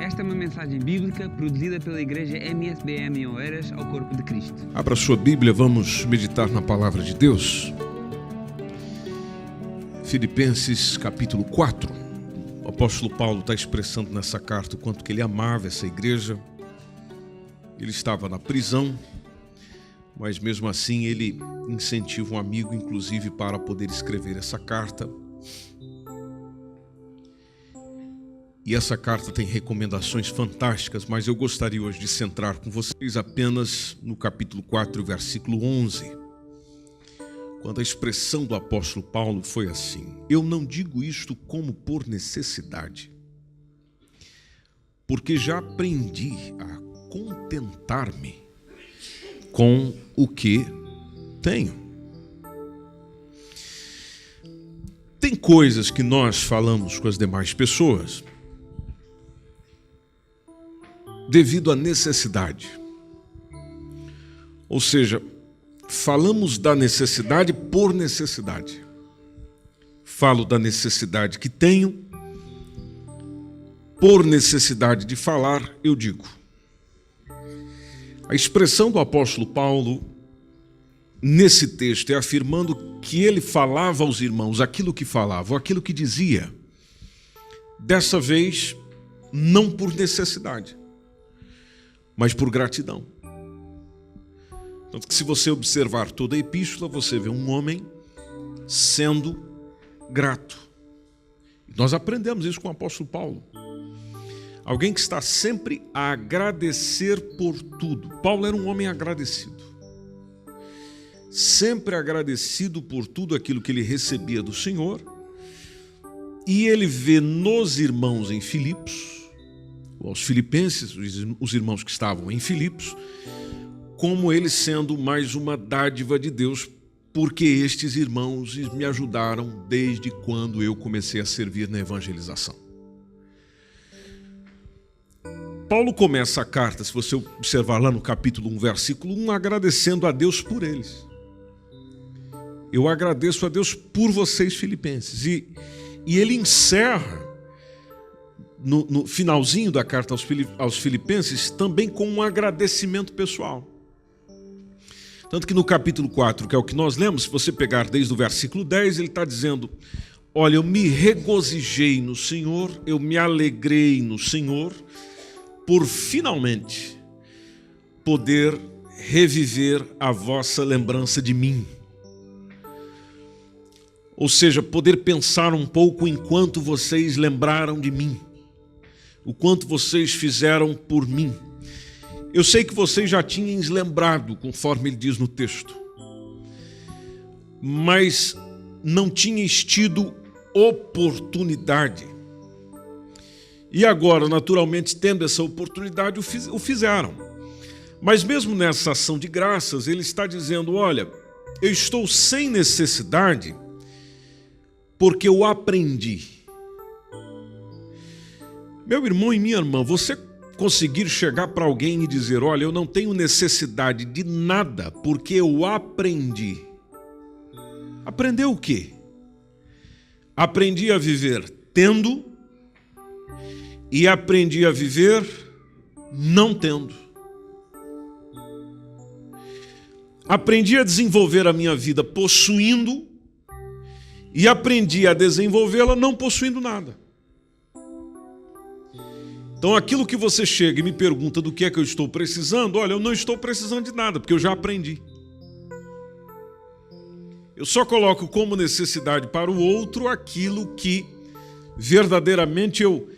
Esta é uma mensagem bíblica produzida pela Igreja MSBM em Oeiras ao Corpo de Cristo. Abra sua Bíblia, vamos meditar na Palavra de Deus. Filipenses capítulo 4. O apóstolo Paulo está expressando nessa carta o quanto que ele amava essa igreja. Ele estava na prisão, mas mesmo assim ele incentiva um amigo, inclusive, para poder escrever essa carta. E essa carta tem recomendações fantásticas, mas eu gostaria hoje de centrar com vocês apenas no capítulo 4, versículo 11. Quando a expressão do apóstolo Paulo foi assim: eu não digo isto como por necessidade, porque já aprendi a contentar-me com o que tenho. Tem coisas que nós falamos com as demais pessoas devido à necessidade. Ou seja, falamos da necessidade por necessidade. Falo da necessidade que tenho, por necessidade de falar, eu digo. A expressão do apóstolo Paulo nesse texto é afirmando que ele falava aos irmãos aquilo que falava, ou aquilo que dizia. Dessa vez, não por necessidade, mas por gratidão. Tanto que se você observar toda a epístola, você vê um homem sendo grato. Nós aprendemos isso com o apóstolo Paulo. Alguém que está sempre a agradecer por tudo. Paulo era um homem agradecido. Sempre agradecido por tudo aquilo que ele recebia do Senhor. E ele vê nos irmãos em Filipos, aos filipenses, os irmãos que estavam em Filipos, como eles sendo mais uma dádiva de Deus, porque estes irmãos me ajudaram desde quando eu comecei a servir na evangelização. Paulo começa a carta, se você observar lá no capítulo 1, versículo 1, agradecendo a Deus por eles. Eu agradeço a Deus por vocês, filipenses. E ele encerra no finalzinho da carta aos Filipenses, também com um agradecimento pessoal. Tanto que no capítulo 4, que é o que nós lemos, se você pegar desde o versículo 10, ele está dizendo: olha, eu me regozijei no Senhor, eu me alegrei no Senhor, por finalmente poder reviver a vossa lembrança de mim. Ou seja, poder pensar um pouco enquanto vocês lembraram de mim. O quanto vocês fizeram por mim. Eu sei que vocês já tinham lembrado, conforme ele diz no texto, mas não tinhas tido oportunidade. E agora, naturalmente, tendo essa oportunidade, o fizeram. Mas mesmo nessa ação de graças, ele está dizendo: olha, eu estou sem necessidade porque eu aprendi. Meu irmão e minha irmã, você conseguir chegar para alguém e dizer: olha, eu não tenho necessidade de nada porque eu aprendi. Aprendeu o quê? Aprendi a viver tendo e aprendi a viver não tendo. Aprendi a desenvolver a minha vida possuindo e aprendi a desenvolvê-la não possuindo nada. Então, aquilo que você chega e me pergunta do que é que eu estou precisando, olha, eu não estou precisando de nada, porque eu já aprendi. Eu só coloco como necessidade para o outro aquilo que verdadeiramente eu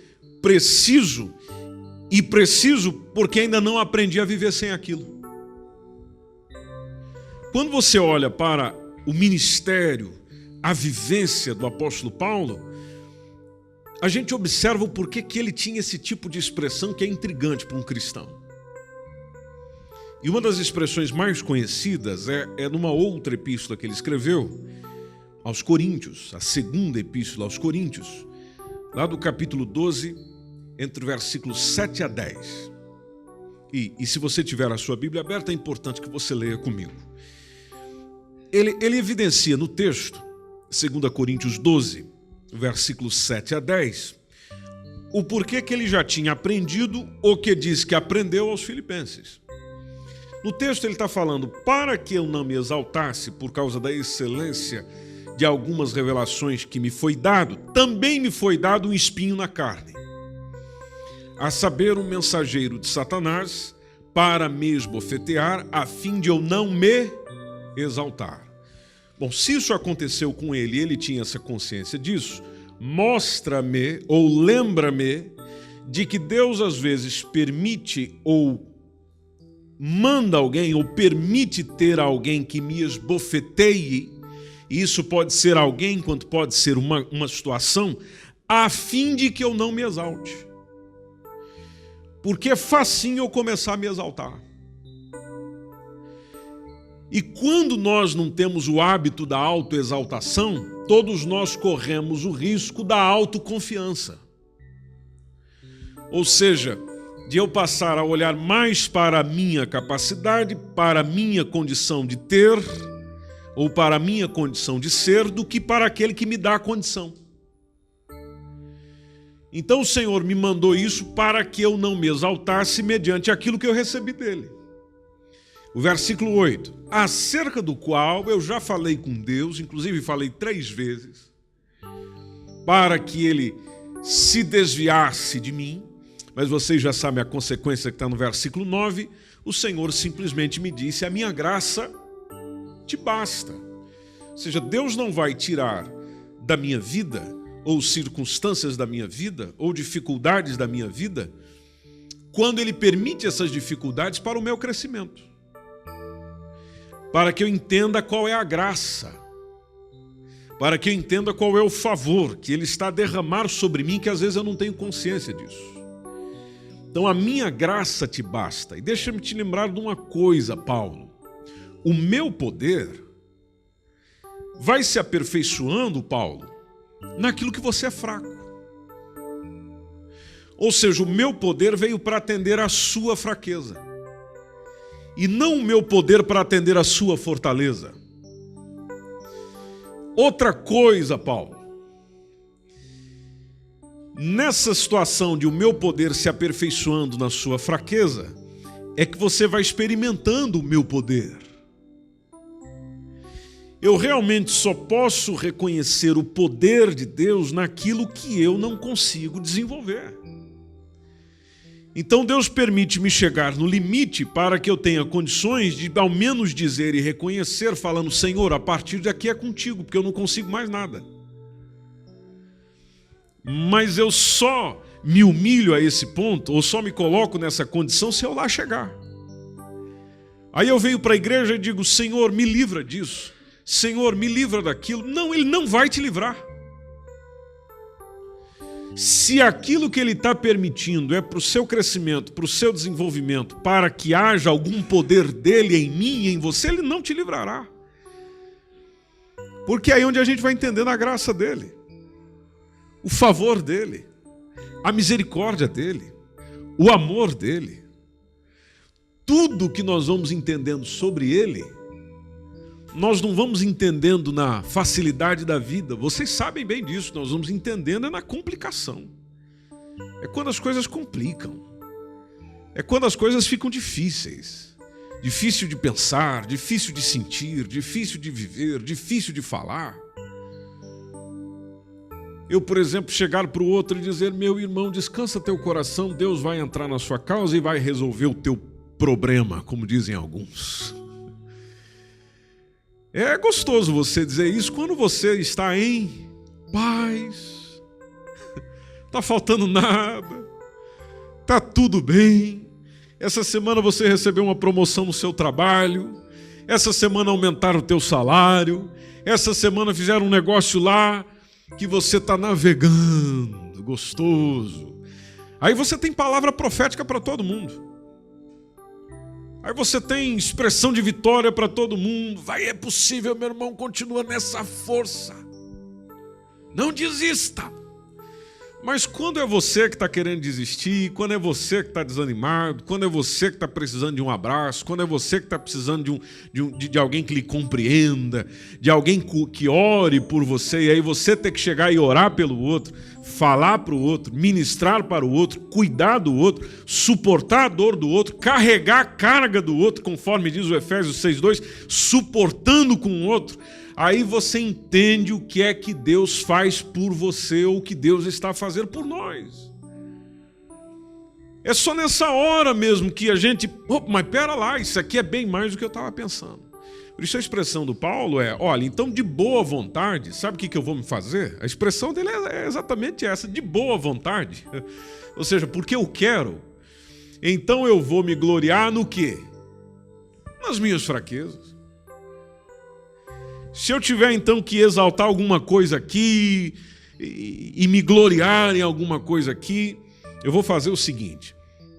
preciso, e preciso porque ainda não aprendi a viver sem aquilo. Quando você olha para o ministério, a vivência do apóstolo Paulo, a gente observa o porquê que ele tinha esse tipo de expressão que é intrigante para um cristão. E uma das expressões mais conhecidas é numa outra epístola que ele escreveu aos Coríntios, a segunda epístola aos Coríntios, lá do capítulo 12, entre versículos 7 a 10. E se você tiver a sua Bíblia aberta, é importante que você leia comigo. Ele evidencia no texto, 2 Coríntios 12, versículos 7 a 10, o porquê que ele já tinha aprendido o que diz que aprendeu aos filipenses. No texto ele está falando, para que eu não me exaltasse por causa da excelência de algumas revelações que me foi dado, também me foi dado um espinho na carne, a saber, um mensageiro de Satanás, para me esbofetear, a fim de eu não me exaltar. Bom, se isso aconteceu com ele e ele tinha essa consciência disso, mostra-me ou lembra-me de que Deus às vezes permite ou manda alguém ou permite ter alguém que me esbofeteie, e isso pode ser alguém, quanto pode ser uma situação, a fim de que eu não me exalte. Porque é facinho eu começar a me exaltar. E quando nós não temos o hábito da autoexaltação, todos nós corremos o risco da autoconfiança. Ou seja, de eu passar a olhar mais para a minha capacidade, para a minha condição de ter, ou para a minha condição de ser, do que para aquele que me dá a condição. Então o Senhor me mandou isso para que eu não me exaltasse mediante aquilo que eu recebi dele. O versículo 8, acerca do qual eu já falei com Deus, inclusive falei 3 vezes, para que ele se desviasse de mim, mas vocês já sabem a consequência que está no versículo 9, o Senhor simplesmente me disse, a minha graça te basta. Ou seja, Deus não vai tirar da minha vida, ou circunstâncias da minha vida, ou dificuldades da minha vida, quando ele permite essas dificuldades para o meu crescimento. Para que eu entenda qual é a graça, para que eu entenda qual é o favor que ele está a derramar sobre mim, que às vezes eu não tenho consciência disso. Então a minha graça te basta. E deixa-me te lembrar de uma coisa, Paulo. O meu poder vai se aperfeiçoando, Paulo, naquilo que você é fraco. Ou seja, o meu poder veio para atender à sua fraqueza. E não o meu poder para atender à sua fortaleza. Outra coisa, Paulo. Nessa situação de o meu poder se aperfeiçoando na sua fraqueza, é que você vai experimentando o meu poder. Eu realmente só posso reconhecer o poder de Deus naquilo que eu não consigo desenvolver. Então Deus permite-me chegar no limite para que eu tenha condições de ao menos dizer e reconhecer, falando, Senhor, a partir daqui é contigo, porque eu não consigo mais nada. Mas eu só me humilho a esse ponto, ou só me coloco nessa condição se eu lá chegar. Aí eu venho para a igreja e digo, Senhor, me livra disso. Senhor, me livra daquilo. Não, Ele não vai te livrar. Se aquilo que Ele está permitindo é para o seu crescimento, para o seu desenvolvimento, para que haja algum poder dEle em mim e em você, Ele não te livrará. Porque é aí onde a gente vai entendendo a graça dEle, o favor dEle, a misericórdia dEle, o amor dEle. Tudo que nós vamos entendendo sobre Ele, nós não vamos entendendo na facilidade da vida. Vocês sabem bem disso, nós vamos entendendo na complicação. É quando as coisas complicam. É quando as coisas ficam difíceis. Difícil de pensar, difícil de sentir, difícil de viver, difícil de falar. Eu, por exemplo, chegar para o outro e dizer, meu irmão, descansa teu coração, Deus vai entrar na sua causa e vai resolver o teu problema, como dizem alguns. É gostoso você dizer isso quando você está em paz, está faltando nada, está tudo bem. Essa semana você recebeu uma promoção no seu trabalho, essa semana aumentaram o teu salário, essa semana fizeram um negócio lá que você está navegando, gostoso. Aí você tem palavra profética para todo mundo. Aí você tem expressão de vitória para todo mundo. Vai, é possível, meu irmão, continua nessa força. Não desista. Mas quando é você que está querendo desistir, quando é você que está desanimado, quando é você que está precisando de um abraço, quando é você que está precisando de alguém que lhe compreenda, de alguém que ore por você, e aí você tem que chegar e orar pelo outro, falar para o outro, ministrar para o outro, cuidar do outro, suportar a dor do outro, carregar a carga do outro, conforme diz o Efésios 6:2, suportando com o outro, aí você entende o que é que Deus faz por você ou o que Deus está fazendo por nós. É só nessa hora mesmo que a gente... mas pera lá, isso aqui é bem mais do que eu estava pensando. Por isso a expressão do Paulo é, olha, então de boa vontade, sabe o que eu vou me fazer? A expressão dele é exatamente essa, de boa vontade. Ou seja, porque eu quero, então eu vou me gloriar no quê? Nas minhas fraquezas. Se eu tiver então que exaltar alguma coisa aqui e me gloriar em alguma coisa aqui, eu vou fazer o seguinte,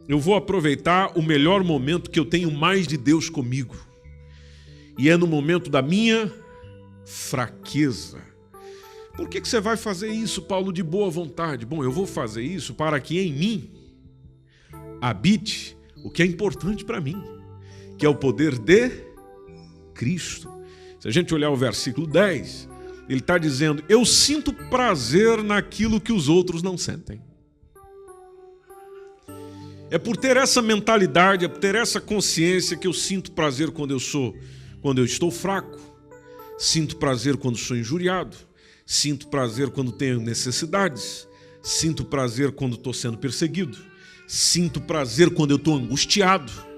eu vou aproveitar o melhor momento que eu tenho mais de Deus comigo. E é no momento da minha fraqueza. Por que você vai fazer isso, Paulo, de boa vontade? Bom, eu vou fazer isso para que em mim habite o que é importante para mim, que é o poder de Cristo. Se a gente olhar o versículo 10, ele está dizendo, eu sinto prazer naquilo que os outros não sentem. É por ter essa mentalidade, é por ter essa consciência que eu sinto prazer quando eu estou fraco, sinto prazer quando sou injuriado, sinto prazer quando tenho necessidades, sinto prazer quando estou sendo perseguido, sinto prazer quando eu estou angustiado.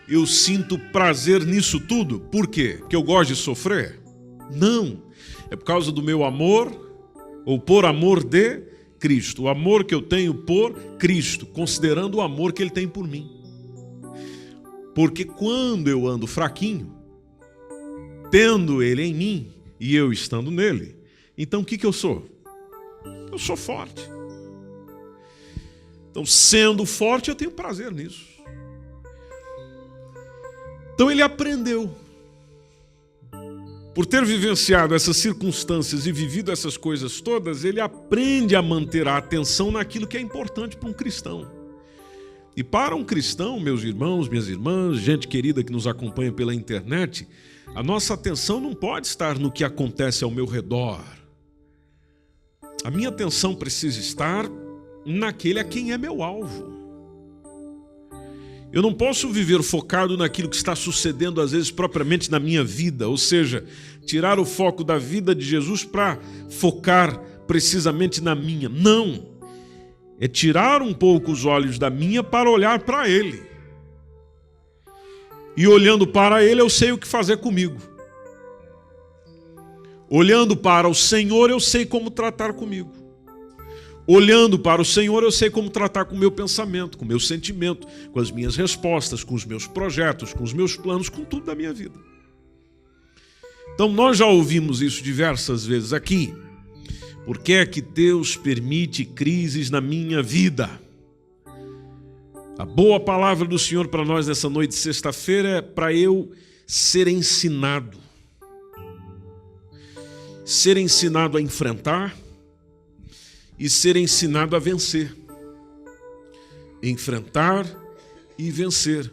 Eu sinto prazer nisso tudo. Por quê? Porque eu gosto de sofrer? Não. É por causa do meu amor, ou por amor de Cristo. O amor que eu tenho por Cristo, considerando o amor que Ele tem por mim. Porque quando eu ando fraquinho, tendo Ele em mim e eu estando nele, então o que eu sou? Eu sou forte. Então, sendo forte, eu tenho prazer nisso. Então ele aprendeu, por ter vivenciado essas circunstâncias e vivido essas coisas todas, ele aprende a manter a atenção naquilo que é importante para um cristão. E para um cristão, meus irmãos, minhas irmãs, gente querida que nos acompanha pela internet, a nossa atenção não pode estar no que acontece ao meu redor. A minha atenção precisa estar naquele a quem é meu alvo. Eu não posso viver focado naquilo que está sucedendo, às vezes, propriamente na minha vida, ou seja, tirar o foco da vida de Jesus para focar precisamente na minha. Não! É tirar um pouco os olhos da minha para olhar para Ele. E olhando para Ele, eu sei o que fazer comigo. Olhando para o Senhor, eu sei como tratar comigo. Olhando para o Senhor, eu sei como tratar com o meu pensamento, com o meu sentimento, com as minhas respostas, com os meus projetos, com os meus planos, com tudo da minha vida. Então, nós já ouvimos isso diversas vezes aqui. Por que é que Deus permite crises na minha vida? A boa palavra do Senhor para nós nessa noite de sexta-feira é para eu ser ensinado. Ser ensinado a enfrentar e ser ensinado a vencer. Enfrentar e vencer.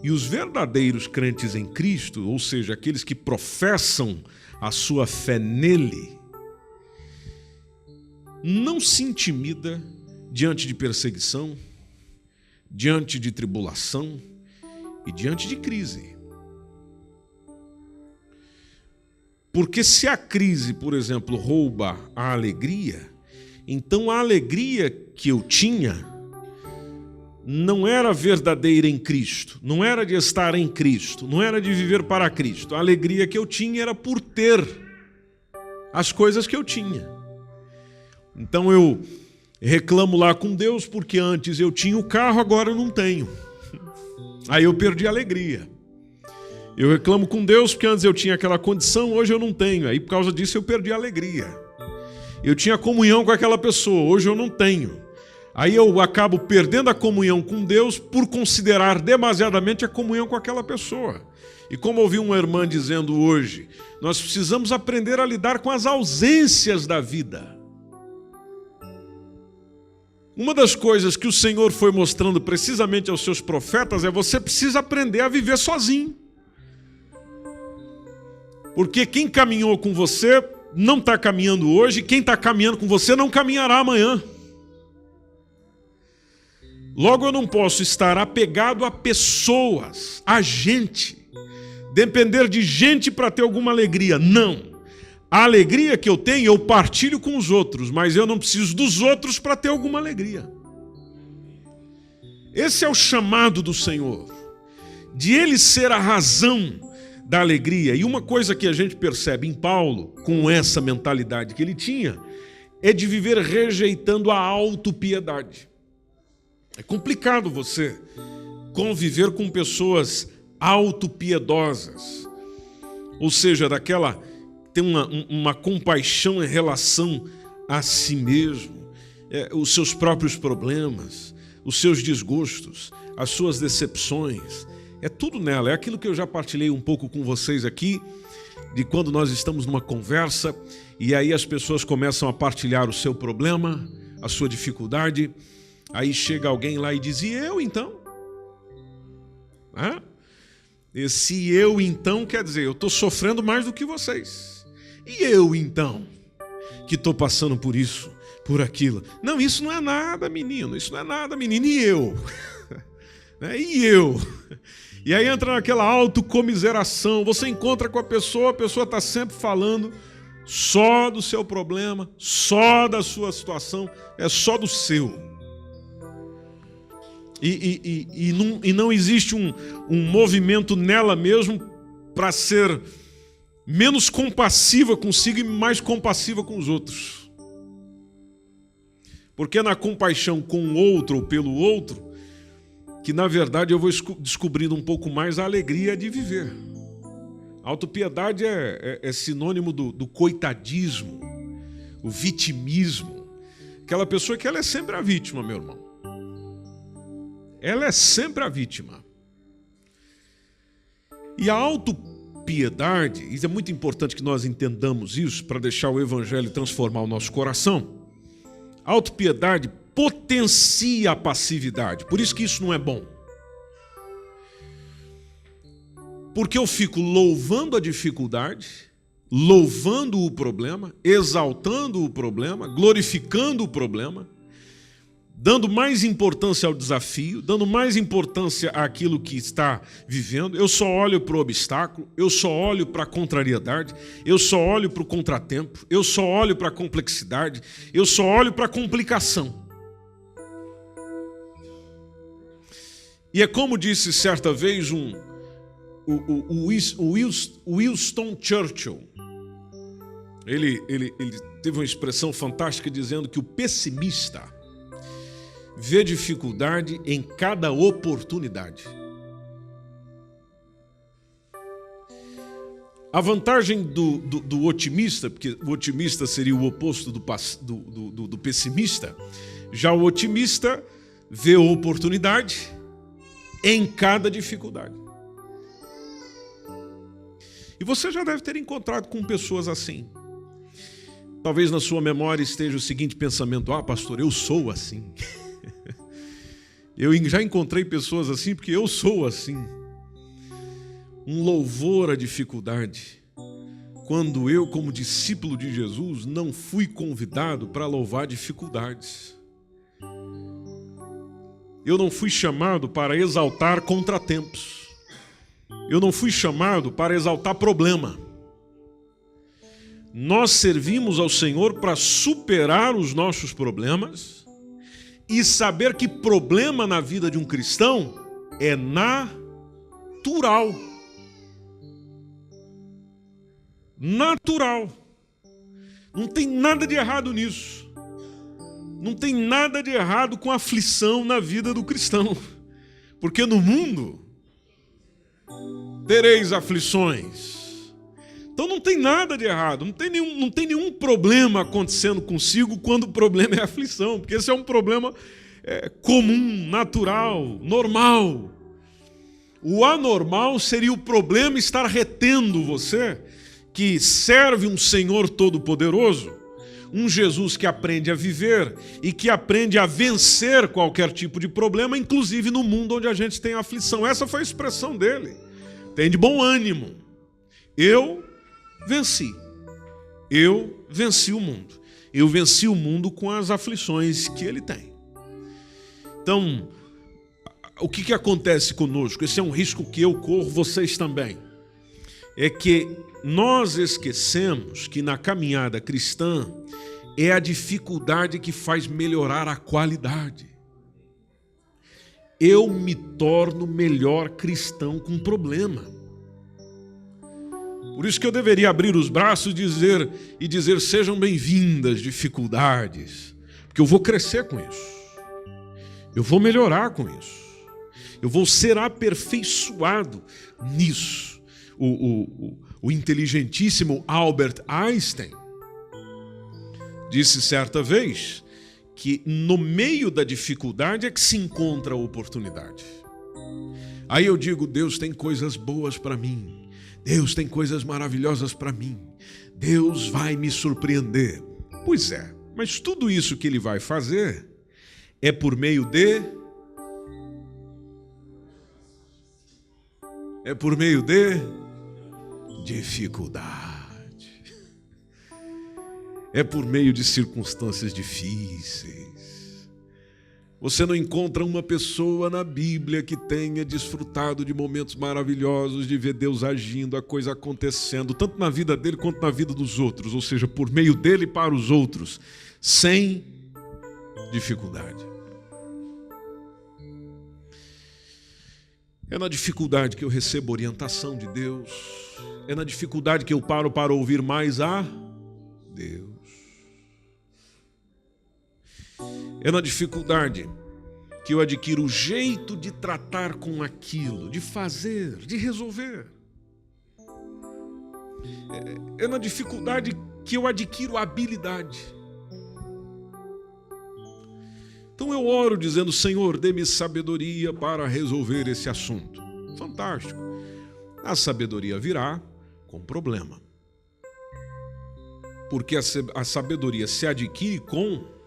E os verdadeiros crentes em Cristo, ou seja, aqueles que professam a sua fé nele, não se intimida diante de perseguição, diante de tribulação e diante de crise. Porque se a crise, por exemplo, rouba a alegria, então a alegria que eu tinha não era verdadeira em Cristo, não era de estar em Cristo, não era de viver para Cristo. A alegria que eu tinha era por ter as coisas que eu tinha. Então eu reclamo lá com Deus porque antes eu tinha o carro, agora eu não tenho. Aí eu perdi a alegria. Eu reclamo com Deus porque antes eu tinha aquela condição, hoje eu não tenho. Aí por causa disso eu perdi a alegria. Eu tinha comunhão com aquela pessoa, hoje eu não tenho. Aí eu acabo perdendo a comunhão com Deus por considerar demasiadamente a comunhão com aquela pessoa. E como ouvi uma irmã dizendo hoje, nós precisamos aprender a lidar com as ausências da vida. Uma das coisas que o Senhor foi mostrando precisamente aos seus profetas é: você precisa aprender a viver sozinho. Porque quem caminhou com você não está caminhando hoje, quem está caminhando com você não caminhará amanhã. Logo, eu não posso estar apegado a pessoas, a gente, depender de gente para ter alguma alegria. Não. A alegria que eu tenho, eu partilho com os outros, mas eu não preciso dos outros para ter alguma alegria. Esse é o chamado do Senhor, de Ele ser a razão da alegria. E uma coisa que a gente percebe em Paulo, com essa mentalidade que ele tinha, é de viver rejeitando a autopiedade. É complicado você conviver com pessoas autopiedosas, ou seja, daquela tem uma compaixão em relação a si mesmo, os seus próprios problemas, os seus desgostos, as suas decepções, é tudo nela. É aquilo que eu já partilhei um pouco com vocês aqui, de quando nós estamos numa conversa e aí as pessoas começam a partilhar o seu problema, a sua dificuldade, aí chega alguém lá e diz: e eu então? Esse eu então quer dizer, eu estou sofrendo mais do que vocês. E eu então, que estou passando por isso, por aquilo. Não, isso não é nada, menino, isso não é nada, menino. E eu? E eu? E aí entra naquela autocomiseração. Você encontra com a pessoa está sempre falando só do seu problema, só da sua situação, é só do seu. E não existe um movimento nela mesmo para ser menos compassiva consigo e mais compassiva com os outros. Porque é na compaixão com o outro ou pelo outro que, na verdade, eu vou descobrindo um pouco mais a alegria de viver. A autopiedade é sinônimo do coitadismo, o vitimismo. Aquela pessoa que ela é sempre a vítima, meu irmão. Ela é sempre a vítima. E a autopiedade, isso é muito importante que nós entendamos isso para deixar o Evangelho transformar o nosso coração. A autopiedade potencia a passividade, por isso que isso não é bom. Porque eu fico louvando a dificuldade, louvando o problema, exaltando o problema, glorificando o problema, dando mais importância ao desafio, dando mais importância àquilo que está vivendo. Eu só olho para o obstáculo, eu só olho para a contrariedade, eu só olho para o contratempo, eu só olho para a complexidade, eu só olho para a complicação. E é como disse certa vez o Winston Churchill. Ele teve uma expressão fantástica dizendo que o pessimista vê dificuldade em cada oportunidade. A vantagem do otimista, porque o otimista seria o oposto do pessimista, já o otimista vê oportunidade em cada dificuldade. E você já deve ter encontrado com pessoas assim. Talvez na sua memória esteja o seguinte pensamento: pastor, eu sou assim. Eu já encontrei pessoas assim porque eu sou assim. Um louvor à dificuldade. Quando eu, como discípulo de Jesus, não fui convidado para louvar dificuldades. Eu não fui chamado para exaltar contratempos. Eu não fui chamado para exaltar problema. Nós servimos ao Senhor para superar os nossos problemas e saber que problema na vida de um cristão é natural. Natural. Não tem nada de errado nisso. Não tem nada de errado com aflição na vida do cristão. Porque no mundo tereis aflições. Então não tem nada de errado, não tem nenhum problema acontecendo consigo quando o problema é aflição, porque esse é um problema comum, natural, normal. O anormal seria o problema estar retendo você, que serve um Senhor Todo-Poderoso, um Jesus que aprende a viver e que aprende a vencer qualquer tipo de problema, inclusive no mundo onde a gente tem aflição. Essa foi a expressão dele. Tem de bom ânimo. Eu venci. Eu venci o mundo. Eu venci o mundo com as aflições que ele tem. Então, o que acontece conosco? Esse é um risco que eu corro, vocês também. É que nós esquecemos que na caminhada cristã é a dificuldade que faz melhorar a qualidade. Eu me torno melhor cristão com problema. Por isso que eu deveria abrir os braços e dizer sejam bem-vindas dificuldades, porque eu vou crescer com isso. Eu vou melhorar com isso. Eu vou ser aperfeiçoado nisso. O inteligentíssimo Albert Einstein disse certa vez que no meio da dificuldade é que se encontra a oportunidade. Aí eu digo, Deus tem coisas boas para mim. Deus tem coisas maravilhosas para mim. Deus vai me surpreender. Pois é, mas tudo isso que ele vai fazer é por meio de dificuldade. É por meio de circunstâncias difíceis. Você não encontra uma pessoa na Bíblia que tenha desfrutado de momentos maravilhosos, de ver Deus agindo, a coisa acontecendo, tanto na vida dele quanto na vida dos outros, ou seja, por meio dele para os outros, sem dificuldade. É na dificuldade que eu recebo orientação de Deus. É na dificuldade que eu paro para ouvir mais a Deus. É na dificuldade que eu adquiro o jeito de tratar com aquilo, de fazer, de resolver. É na dificuldade que eu adquiro a habilidade. Então eu oro dizendo, Senhor, dê-me sabedoria para resolver esse assunto. Fantástico. A sabedoria virá com problema. Porque a sabedoria se adquire com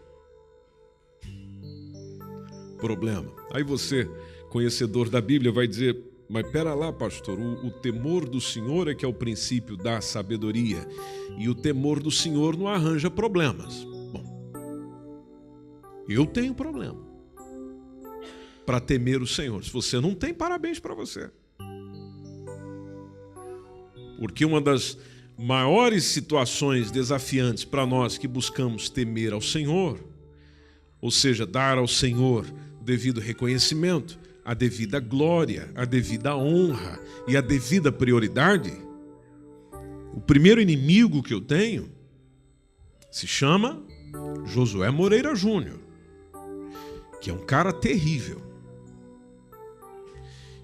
problema. Aí você, conhecedor da Bíblia, vai dizer, mas pera lá, pastor, o temor do Senhor é que é o princípio da sabedoria. E o temor do Senhor não arranja problemas. Eu tenho problema para temer o Senhor. Se você não tem, parabéns para você. Porque uma das maiores situações desafiantes para nós que buscamos temer ao Senhor, ou seja, dar ao Senhor o devido reconhecimento, a devida glória, a devida honra e a devida prioridade, o primeiro inimigo que eu tenho se chama Josué Moreira Júnior, que é um cara terrível.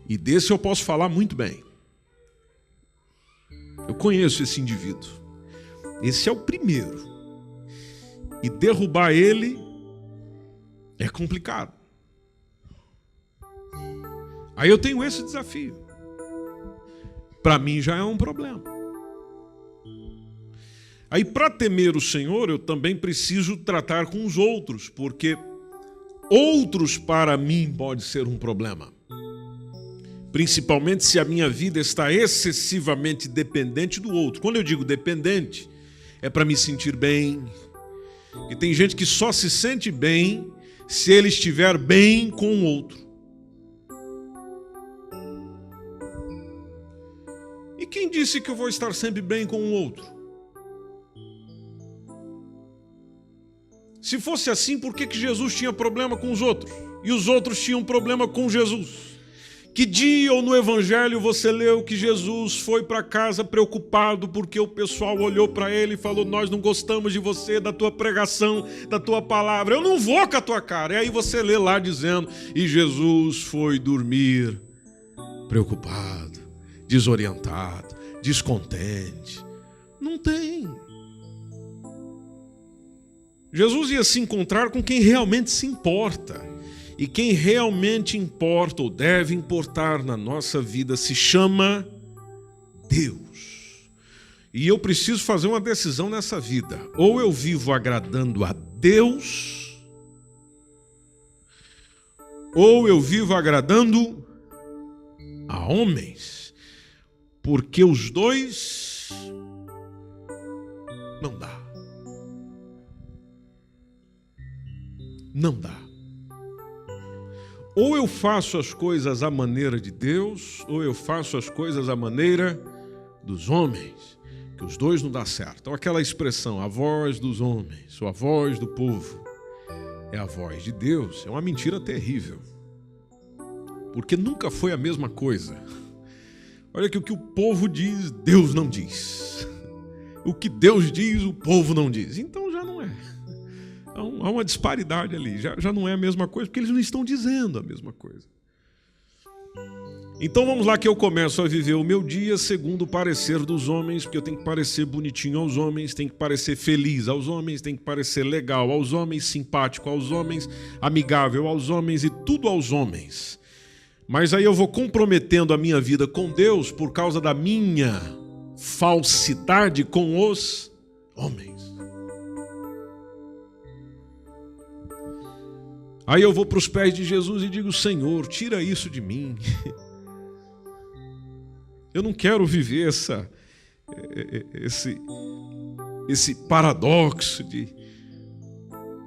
E desse eu posso falar muito bem. Eu conheço esse indivíduo. Esse é o primeiro. E derrubar ele é complicado. Aí eu tenho esse desafio. Para mim já é um problema. Aí para temer o Senhor eu também preciso tratar com os outros, porque outros para mim pode ser um problema. Principalmente se a minha vida está excessivamente dependente do outro. Quando eu digo dependente, é para me sentir bem. E tem gente que só se sente bem se ele estiver bem com o outro. E quem disse que eu vou estar sempre bem com o outro? Se fosse assim, por que Jesus tinha problema com os outros? E os outros tinham problema com Jesus? Que dia ou no Evangelho você leu que Jesus foi para casa preocupado porque o pessoal olhou para ele e falou, nós não gostamos de você, da tua pregação, da tua palavra, eu não vou com a tua cara. E aí você lê lá dizendo, e Jesus foi dormir preocupado, desorientado, descontente. Não tem. Jesus ia se encontrar com quem realmente se importa. E quem realmente importa ou deve importar na nossa vida se chama Deus. E eu preciso fazer uma decisão nessa vida. Ou eu vivo agradando a Deus, ou eu vivo agradando a homens. Porque os dois não dá. Não dá. Ou eu faço as coisas à maneira de Deus, ou eu faço as coisas à maneira dos homens. Que os dois não dá certo. Então aquela expressão, a voz dos homens, ou a voz do povo, é a voz de Deus, é uma mentira terrível. Porque nunca foi a mesma coisa. Olha que o que o povo diz, Deus não diz. O que Deus diz, o povo não diz. Então já não é. Há uma disparidade ali. Já não é a mesma coisa, porque eles não estão dizendo a mesma coisa. Então vamos lá que eu começo a viver o meu dia segundo o parecer dos homens, porque eu tenho que parecer bonitinho aos homens, tenho que parecer feliz aos homens, tenho que parecer legal aos homens, simpático aos homens, amigável aos homens e tudo aos homens. Mas aí eu vou comprometendo a minha vida com Deus por causa da minha falsidade com os homens. Aí eu vou para os pés de Jesus e digo, Senhor, tira isso de mim. Eu não quero viver esse paradoxo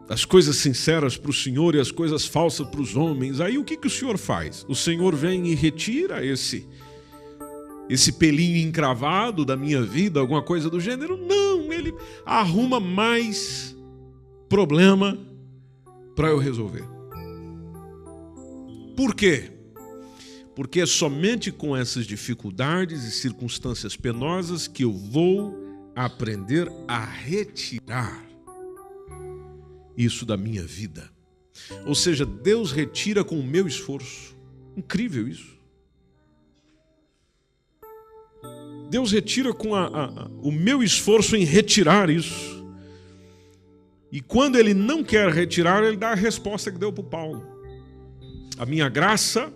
das coisas sinceras para o Senhor e as coisas falsas para os homens. Aí o que o Senhor faz? O Senhor vem e retira esse pelinho encravado da minha vida, alguma coisa do gênero? Não, ele arruma mais problema para eu resolver. Por quê? Porque é somente com essas dificuldades e circunstâncias penosas que eu vou aprender a retirar isso da minha vida. Ou seja, Deus retira com o meu esforço. Incrível isso. Deus retira com o meu esforço em retirar isso. E quando Ele não quer retirar, Ele dá a resposta que deu para o Paulo. A minha graça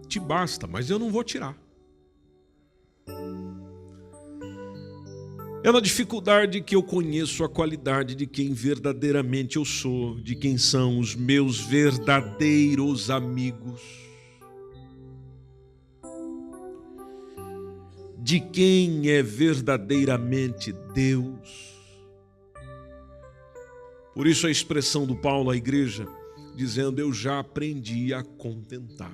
te basta, mas eu não vou tirar. É na dificuldade que eu conheço a qualidade de quem verdadeiramente eu sou, de quem são os meus verdadeiros amigos, de quem é verdadeiramente Deus. Por isso a expressão do Paulo à igreja, dizendo, eu já aprendi a contentar.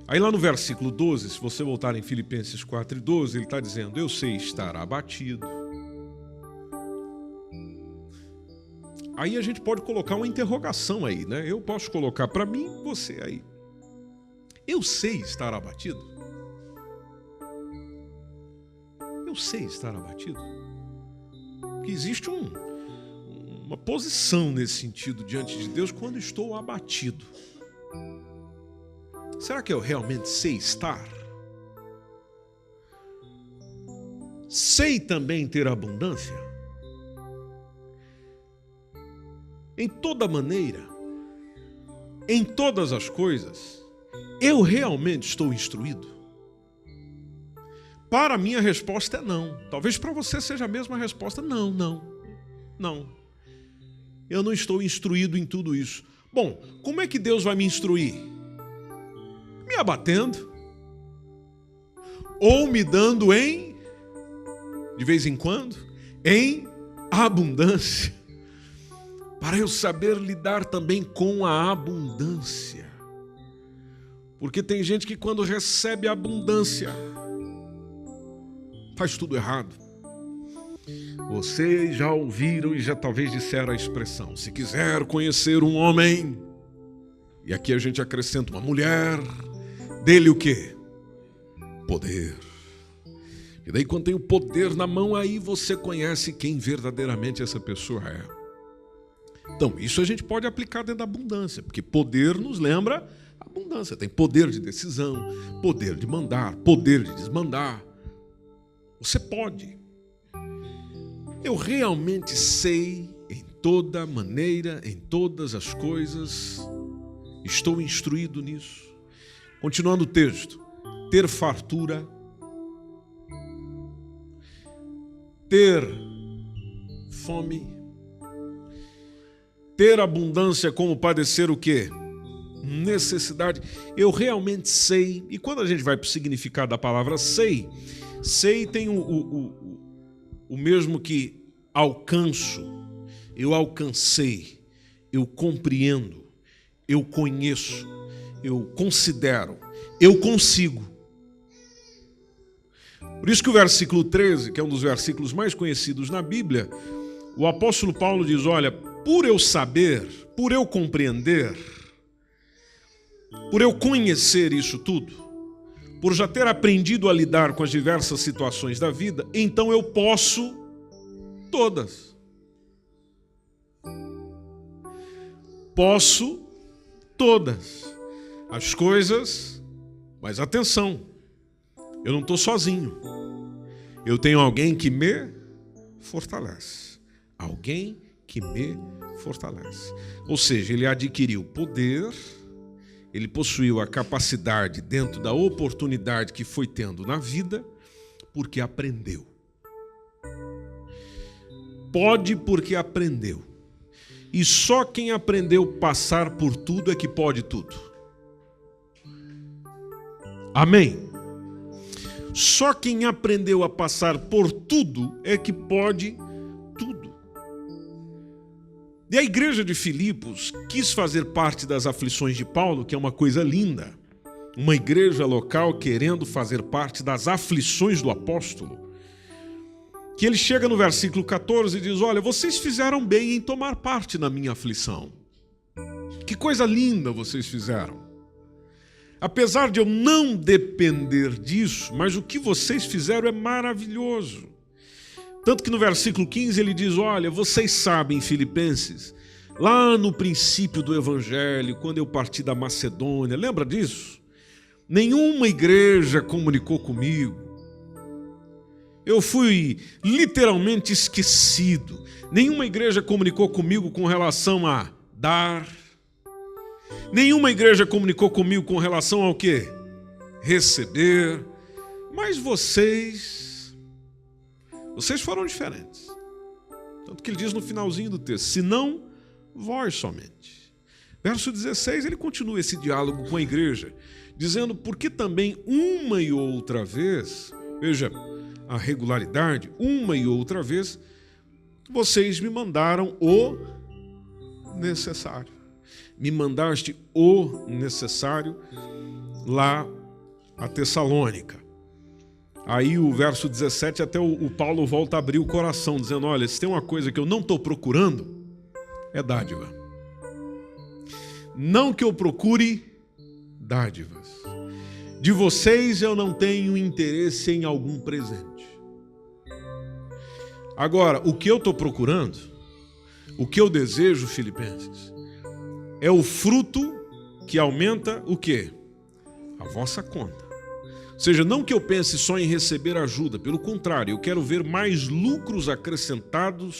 Aí lá no versículo 12, se você voltar em Filipenses 4:12, ele está dizendo, eu sei estar abatido. Aí a gente pode colocar uma interrogação aí, né? Eu posso colocar para mim, você aí. Eu sei estar abatido? Eu sei estar abatido? Porque existe uma posição nesse sentido diante de Deus quando estou abatido. Será que eu realmente sei estar? Sei também ter abundância? Em toda maneira, em todas as coisas, eu realmente estou instruído? Para mim a resposta é não. Talvez para você seja a mesma resposta, não. Eu não estou instruído em tudo isso. Bom, como é que Deus vai me instruir? Me abatendo, ou me dando de vez em quando, em abundância, para eu saber lidar também com a abundância. Porque tem gente que quando recebe a abundância, faz tudo errado. Vocês já ouviram e já talvez disseram a expressão, se quiser conhecer um homem, e aqui a gente acrescenta uma mulher, dele o quê? Poder. E daí quando tem o poder na mão, aí você conhece quem verdadeiramente essa pessoa é. Então, isso a gente pode aplicar dentro da abundância, porque poder nos lembra abundância. Tem poder de decisão, poder de mandar, poder de desmandar. Você pode. Eu realmente sei, em toda maneira, em todas as coisas, estou instruído nisso. Continuando o texto, ter fartura ter fome, ter abundância como padecer o quê? Necessidade. Eu realmente sei, e quando a gente vai para o significado da palavra sei tem o mesmo que alcanço, eu alcancei, eu compreendo, eu conheço, eu considero, eu consigo. Por isso que o versículo 13, que é um dos versículos mais conhecidos na Bíblia, o apóstolo Paulo diz, olha, por eu saber, por eu compreender, por eu conhecer isso tudo, por já ter aprendido a lidar com as diversas situações da vida, então eu posso todas. Posso todas as coisas, mas atenção, eu não estou sozinho. Eu tenho alguém que me fortalece. Alguém que me fortalece. Ou seja, ele adquiriu poder, ele possuiu a capacidade dentro da oportunidade que foi tendo na vida, porque aprendeu. Pode porque aprendeu. E só quem aprendeu passar por tudo é que pode tudo. Amém? Só quem aprendeu a passar por tudo é que pode tudo. E a igreja de Filipos quis fazer parte das aflições de Paulo, que é uma coisa linda. Uma igreja local querendo fazer parte das aflições do apóstolo. Que ele chega no versículo 14 e diz, olha, vocês fizeram bem em tomar parte na minha aflição. Que coisa linda vocês fizeram. Apesar de eu não depender disso, mas o que vocês fizeram é maravilhoso. Tanto que no versículo 15 ele diz, olha, vocês sabem, Filipenses, lá no princípio do Evangelho, quando eu parti da Macedônia, lembra disso? Nenhuma igreja comunicou comigo. Eu fui literalmente esquecido. Nenhuma igreja comunicou comigo com relação a dar. Nenhuma igreja comunicou comigo com relação ao quê? Receber. Mas vocês foram diferentes. Tanto que ele diz no finalzinho do texto, senão vós somente. Verso 16, ele continua esse diálogo com a igreja, dizendo, porque também uma e outra vez, veja a regularidade, uma e outra vez, vocês me mandaram o necessário. Me mandaste o necessário lá a Tessalônica. Aí o verso 17, até o Paulo volta a abrir o coração, dizendo, olha, se tem uma coisa que eu não estou procurando, é dádiva. Não que eu procure dádivas. De vocês eu não tenho interesse em algum presente. Agora, o que eu estou procurando, o que eu desejo, Filipenses, é o fruto que aumenta o quê? A vossa conta. Ou seja, não que eu pense só em receber ajuda, pelo contrário, eu quero ver mais lucros acrescentado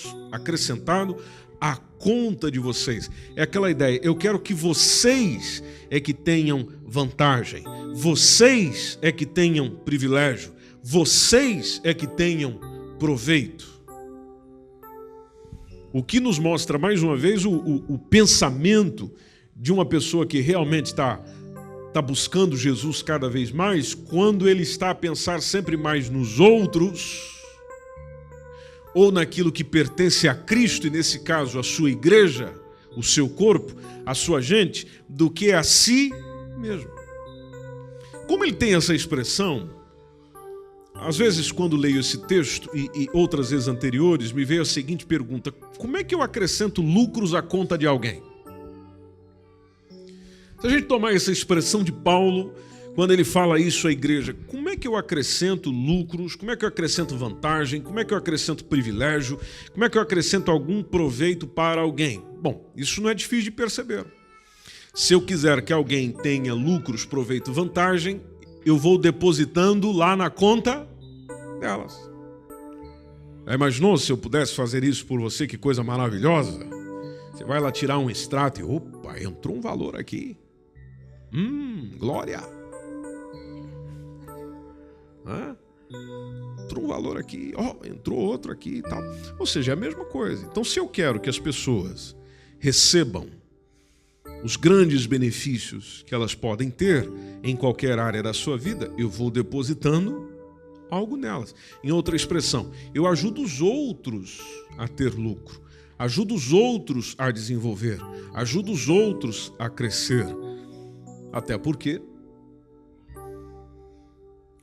à conta de vocês. É aquela ideia, eu quero que vocês é que tenham vantagem, vocês é que tenham privilégio, vocês é que tenham proveito. O que nos mostra, mais uma vez, o pensamento de uma pessoa que realmente está buscando Jesus cada vez mais, quando ele está a pensar sempre mais nos outros, ou naquilo que pertence a Cristo, e nesse caso a sua igreja, o seu corpo, a sua gente, do que a si mesmo. Como ele tem essa expressão, às vezes, quando leio esse texto e outras vezes anteriores, me veio a seguinte pergunta, como é que eu acrescento lucros à conta de alguém? Se a gente tomar essa expressão de Paulo, quando ele fala isso à igreja, como é que eu acrescento lucros, como é que eu acrescento vantagem, como é que eu acrescento privilégio, como é que eu acrescento algum proveito para alguém? Bom, isso não é difícil de perceber. Se eu quiser que alguém tenha lucros, proveito, vantagem, eu vou depositando lá na conta delas. Já imaginou se eu pudesse fazer isso por você? Que coisa maravilhosa. Você vai lá tirar um extrato e, opa, entrou um valor aqui. Glória. entrou um valor aqui, entrou outro aqui e tal. Ou seja, é a mesma coisa. Então, se eu quero que as pessoas recebam os grandes benefícios que elas podem ter em qualquer área da sua vida, eu vou depositando algo nelas. Em outra expressão, eu ajudo os outros a ter lucro, ajudo os outros a desenvolver, ajudo os outros a crescer. Até porque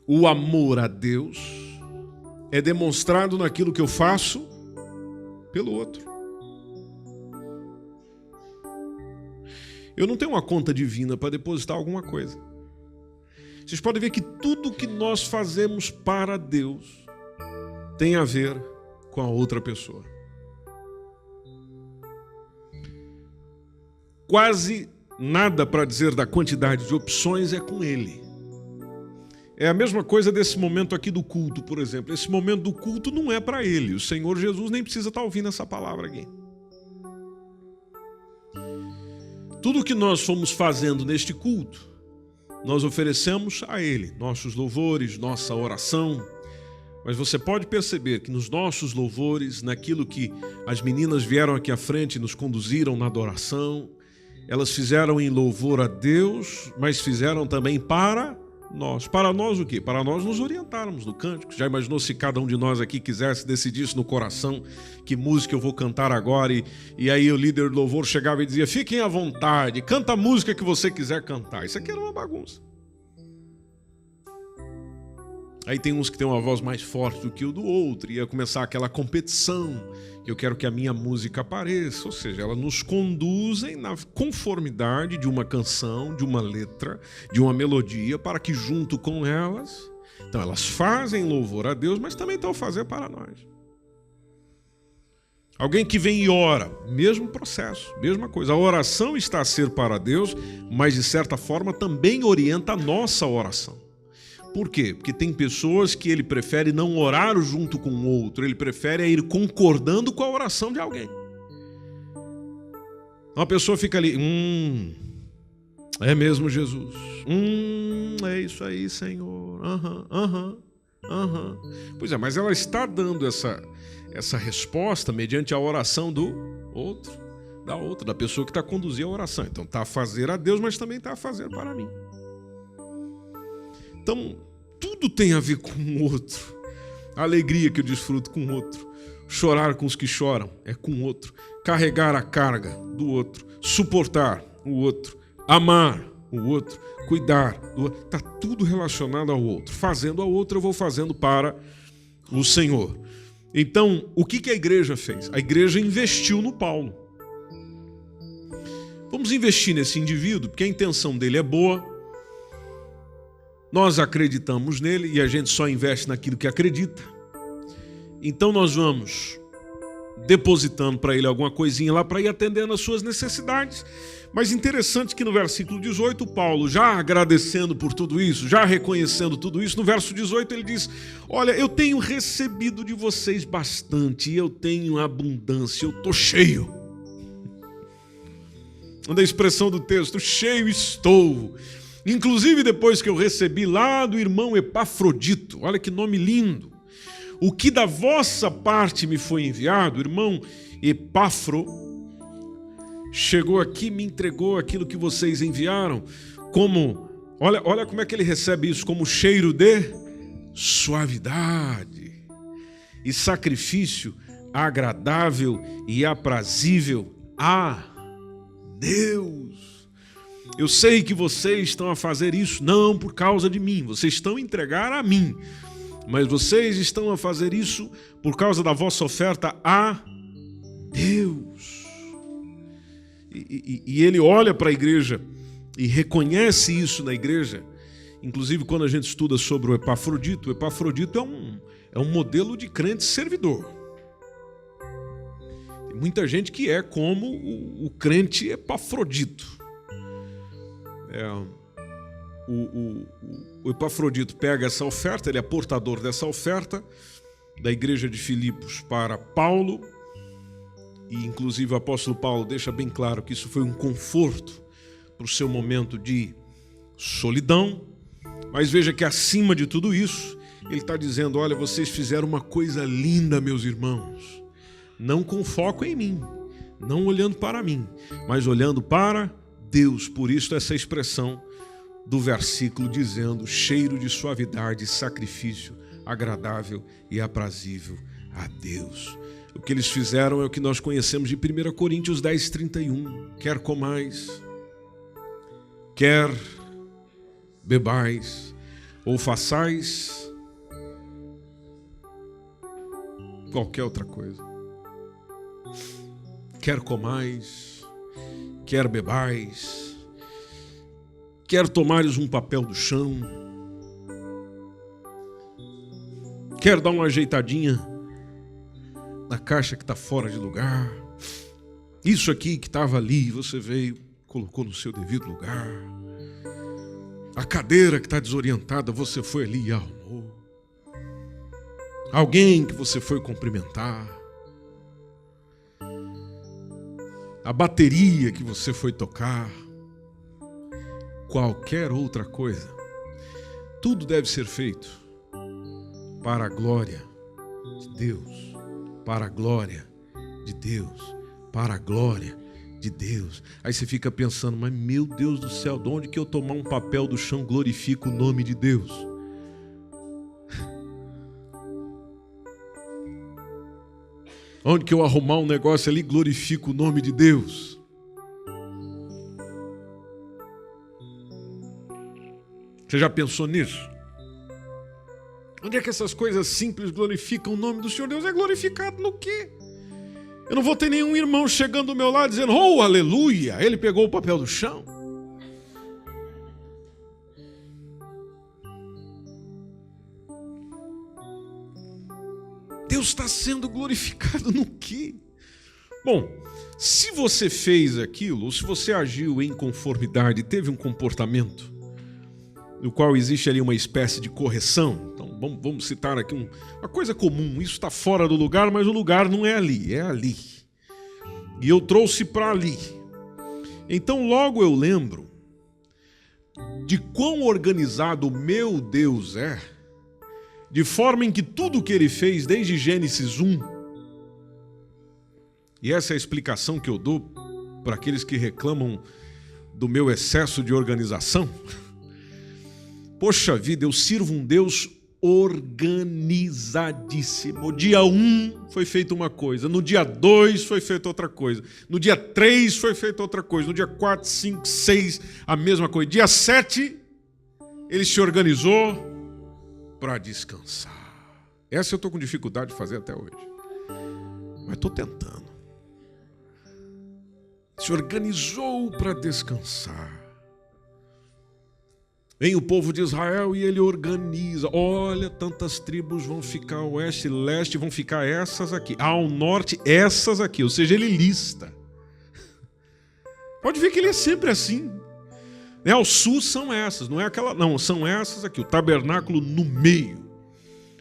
o amor a Deus é demonstrado naquilo que eu faço pelo outro. Eu não tenho uma conta divina para depositar alguma coisa. Vocês podem ver que tudo que nós fazemos para Deus tem a ver com a outra pessoa. Quase nada para dizer da quantidade de opções é com Ele. É a mesma coisa desse momento aqui do culto, por exemplo. Esse momento do culto não é para Ele. O Senhor Jesus nem precisa estar ouvindo essa palavra aqui. Tudo que nós fomos fazendo neste culto, nós oferecemos a Ele, nossos louvores, nossa oração. Mas você pode perceber que nos nossos louvores, naquilo que as meninas vieram aqui à frente e nos conduziram na adoração, elas fizeram em louvor a Deus, mas fizeram também para nós. Para nós o quê? Para nós nos orientarmos no cântico. Já imaginou se cada um de nós aqui quisesse, decidisse no coração que música eu vou cantar agora e aí o líder do louvor chegava e dizia: fiquem à vontade, canta a música que você quiser cantar. Isso aqui era uma bagunça. Aí tem uns que têm uma voz mais forte do que o do outro, e ia começar aquela competição, eu quero que a minha música apareça, ou seja, elas nos conduzem na conformidade de uma canção, de uma letra, de uma melodia, para que junto com elas, então elas fazem louvor a Deus, mas também estão fazendo para nós. Alguém que vem e ora, mesmo processo, mesma coisa, a oração está a ser para Deus, mas de certa forma também orienta a nossa oração. Por quê? Porque tem pessoas que ele prefere não orar junto com o outro, ele prefere ir concordando com a oração de alguém. Uma pessoa fica ali, é mesmo Jesus, é isso aí, Senhor, Pois é, mas ela está dando essa resposta mediante a oração do outro, da pessoa que está a conduzir a oração. Então está a fazer a Deus, mas também está a fazer para mim. Então, tudo tem a ver com o outro. A alegria que eu desfruto com o outro. Chorar com os que choram é com o outro. Carregar a carga do outro. Suportar o outro. Amar o outro. Cuidar do outro. Está tudo relacionado ao outro. Fazendo ao outro, eu vou fazendo para o Senhor. Então, o que a igreja fez? A igreja investiu no Paulo. Vamos investir nesse indivíduo, porque a intenção dele é boa. Nós acreditamos nele e a gente só investe naquilo que acredita. Então nós vamos depositando para ele alguma coisinha lá para ir atendendo às suas necessidades. Mas interessante que no versículo 18, Paulo, já agradecendo por tudo isso, já reconhecendo tudo isso, no verso 18 ele diz: olha, eu tenho recebido de vocês bastante e eu tenho abundância, eu estou cheio. Onde a expressão do texto, cheio estou. Inclusive depois que eu recebi lá do irmão Epafrodito, olha que nome lindo, o que da vossa parte me foi enviado, o irmão Epafro, chegou aqui e me entregou aquilo que vocês enviaram, como, olha como é que ele recebe isso, como cheiro de suavidade e sacrifício agradável e aprazível a Deus. Eu sei que vocês estão a fazer isso não por causa de mim, vocês estão a entregar a mim, mas vocês estão a fazer isso por causa da vossa oferta a Deus. E ele olha para a igreja e reconhece isso na igreja. Inclusive, quando a gente estuda sobre o Epafrodito é um modelo de crente servidor. Tem muita gente que é como o crente Epafrodito. O Epafrodito pega essa oferta, ele é portador dessa oferta da igreja de Filipos para Paulo, e inclusive o apóstolo Paulo deixa bem claro que isso foi um conforto para o seu momento de solidão, mas veja que acima de tudo isso, Ele está dizendo, olha, vocês fizeram uma coisa linda, meus irmãos, não com foco em mim, não olhando para mim, mas olhando para Deus. Por isso essa expressão do versículo dizendo, cheiro de suavidade, sacrifício agradável e aprazível a Deus. O que eles fizeram é o que nós conhecemos de 1 Coríntios 10, 31. Quer comais, quer bebais, ou façais qualquer outra coisa. Quer comais, quer bebais, quer tomares um papel do chão, quer dar uma ajeitadinha na caixa que está fora de lugar. Isso aqui que estava ali, você veio, colocou no seu devido lugar. A cadeira que está desorientada, você foi ali e arrumou. Alguém que você foi cumprimentar. A bateria que você foi tocar. Qualquer outra coisa. Tudo deve ser feito para a glória de Deus. Para a glória de Deus. Para a glória de Deus. Aí você fica pensando, mas meu Deus do céu, de onde que eu tomar um papel do chão glorifico o nome de Deus? Onde que eu arrumar um negócio ali glorifico o nome de Deus? Você já pensou nisso? Onde é que essas coisas simples glorificam o nome do Senhor? Deus é glorificado no quê? Eu não vou ter nenhum irmão chegando do meu lado dizendo, oh, aleluia, ele pegou o papel do chão. Deus está sendo glorificado no quê? Bom, se você fez aquilo, ou se você agiu em conformidade, teve um comportamento no qual existe ali uma espécie de correção, então vamos citar aqui uma coisa comum, isso está fora do lugar, mas o lugar não é ali, é ali. E eu trouxe para ali. Então logo eu lembro de quão organizado o meu Deus é, de forma em que tudo que ele fez desde Gênesis 1, e essa é a explicação que eu dou para aqueles que reclamam do meu excesso de organização. Poxa vida, eu sirvo um Deus organizadíssimo. No dia 1 foi feita uma coisa, no dia 2 foi feita outra coisa, no dia 3 foi feita outra coisa, no dia 4, 5, 6 a mesma coisa. Dia 7 ele se organizou para descansar. Essa eu estou com dificuldade de fazer até hoje, mas estou tentando. Se organizou para descansar. Vem o povo de Israel e ele organiza. Olha, tantas tribos vão ficar ao oeste e leste, vão ficar essas aqui. Ao norte, essas aqui. Ou seja, ele lista. Pode ver que ele é sempre assim. Ao sul são essas, não é aquela, não, são essas aqui. O tabernáculo no meio.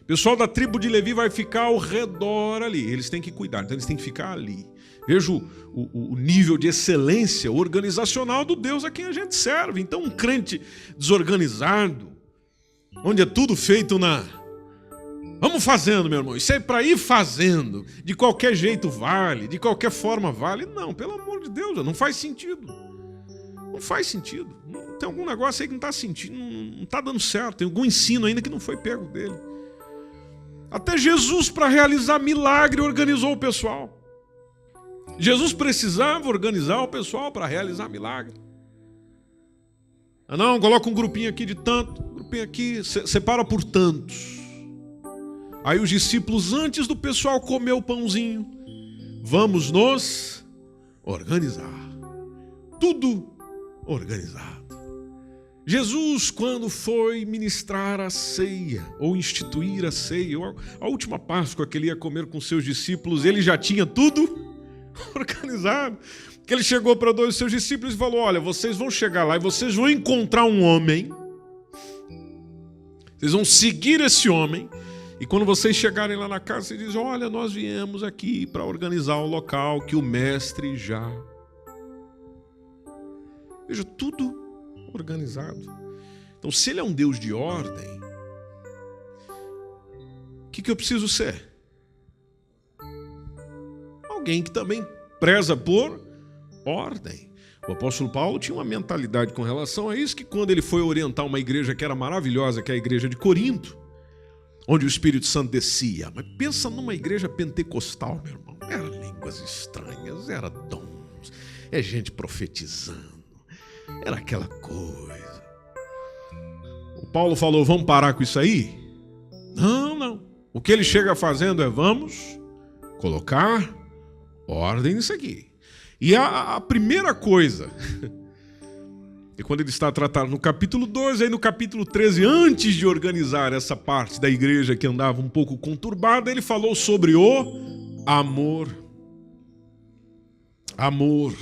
O pessoal da tribo de Levi vai ficar ao redor ali. Eles têm que cuidar, então eles têm que ficar ali. Veja o nível de excelência organizacional do Deus a quem a gente serve. Então um crente desorganizado, onde é tudo feito na... Vamos fazendo, meu irmão. Isso é para ir fazendo. De qualquer jeito vale, de qualquer forma vale. Não, pelo amor de Deus, não faz sentido. Não faz sentido. Tem algum negócio aí que não está sentindo, não está dando certo. Tem algum ensino ainda que não foi pego dele. Até Jesus, para realizar milagre, organizou o pessoal. Jesus precisava organizar o pessoal para realizar milagre. Ah, não, coloca um grupinho aqui de tanto, um grupinho aqui, separa por tantos. Aí os discípulos, antes do pessoal comer o pãozinho, vamos nos organizar. Tudo organizado. Jesus, quando foi ministrar a ceia, ou instituir a ceia, ou a última Páscoa que ele ia comer com seus discípulos, ele já tinha tudo organizado. Que ele chegou para 2 dos seus discípulos e falou, olha, vocês vão chegar lá e vocês vão encontrar um homem, vocês vão seguir esse homem, e quando vocês chegarem lá na casa, vocês dizem, olha, nós viemos aqui para organizar o local que o mestre já... Veja, tudo organizado. Então, se ele é um Deus de ordem, que eu preciso ser? Alguém que também preza por ordem. O apóstolo Paulo tinha uma mentalidade com relação a isso, que quando ele foi orientar uma igreja que era maravilhosa, que é a igreja de Corinto, onde o Espírito Santo descia. Mas pensa numa igreja pentecostal, meu irmão. Era línguas estranhas, era dons, é gente profetizando, era aquela coisa. O Paulo falou, vamos parar com isso aí? Não. O que ele chega fazendo é, vamos colocar ordem nisso aqui. E a primeira coisa, e quando ele está tratado no capítulo 12, aí no capítulo 13, antes de organizar essa parte da igreja que andava um pouco conturbada, ele falou sobre o amor. Amor.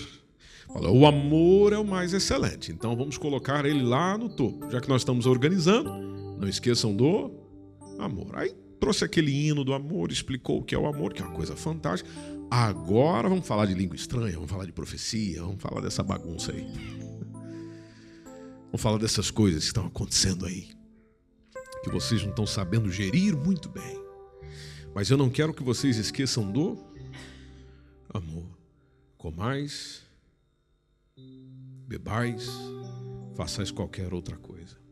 Falou, o amor é o mais excelente, então vamos colocar ele lá no topo. Já que nós estamos organizando, não esqueçam do amor. Aí trouxe aquele hino do amor, explicou o que é o amor, que é uma coisa fantástica. Agora vamos falar de língua estranha, vamos falar de profecia, vamos falar dessa bagunça aí. Vamos falar dessas coisas que estão acontecendo aí, que vocês não estão sabendo gerir muito bem. Mas eu não quero que vocês esqueçam do amor. Comais, bebais, façais qualquer outra coisa.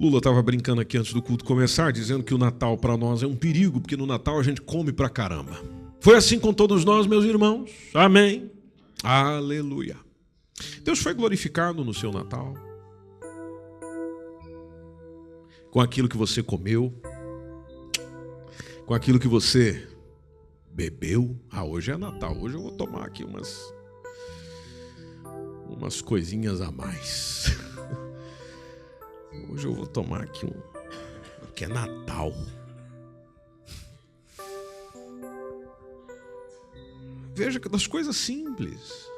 Lula estava brincando aqui antes do culto começar, dizendo que o Natal para nós é um perigo, porque no Natal a gente come pra caramba. Foi assim com todos nós, meus irmãos. Amém. Aleluia. Deus foi glorificado no seu Natal. Com aquilo que você comeu, com aquilo que você bebeu. Hoje é Natal, hoje eu vou tomar aqui umas coisinhas a mais. Hoje eu vou tomar aqui que é Natal. Veja que das coisas simples.